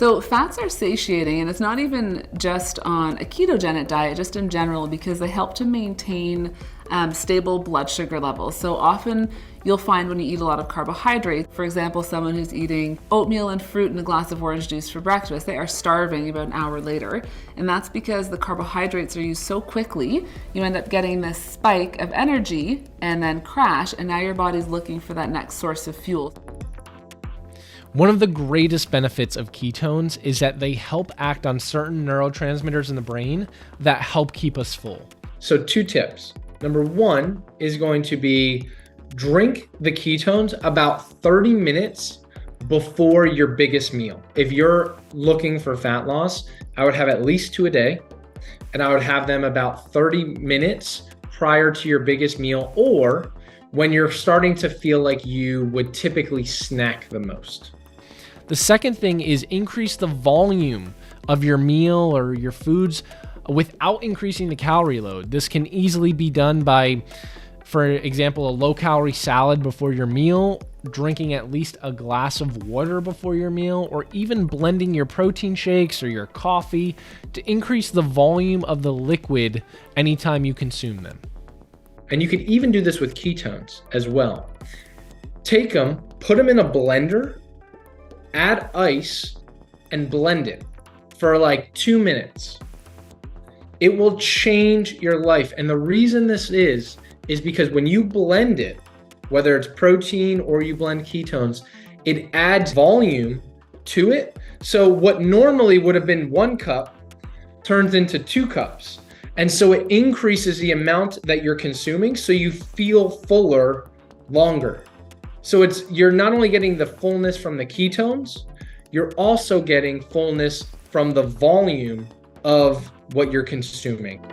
So fats are satiating, and it's not even just on a ketogenic diet, just in general, because they help to maintain stable blood sugar levels. So often you'll find when you eat a lot of carbohydrates, for example, someone who's eating oatmeal and fruit and a glass of orange juice for breakfast, they are starving about an hour later. And that's because the carbohydrates are used so quickly, you end up getting this spike of energy and then crash, and now your body's looking for that next source of fuel. One of the greatest benefits of ketones is that they help act on certain neurotransmitters in the brain that help keep us full. So 2 tips. Number 1 is going to be drink the ketones about 30 minutes before your biggest meal. If you're looking for fat loss, I would have at least 2 a day, and I would have them about 30 minutes prior to your biggest meal, or when you're starting to feel like you would typically snack the most. The second thing is increase the volume of your meal or your foods without increasing the calorie load. This can easily be done by, for example, a low-calorie salad before your meal, drinking at least a glass of water before your meal, or even blending your protein shakes or your coffee to increase the volume of the liquid anytime you consume them. And you could even do this with ketones as well. Take them, put them in a blender, add ice, and blend it for like 2 minutes. It will change your life. And the reason this is because when you blend it, whether it's protein or you blend ketones, it adds volume to it. So what normally would have been 1 cup turns into 2 cups. And so it increases the amount that you're consuming, so you feel fuller longer. So you're not only getting the fullness from the ketones, you're also getting fullness from the volume of what you're consuming.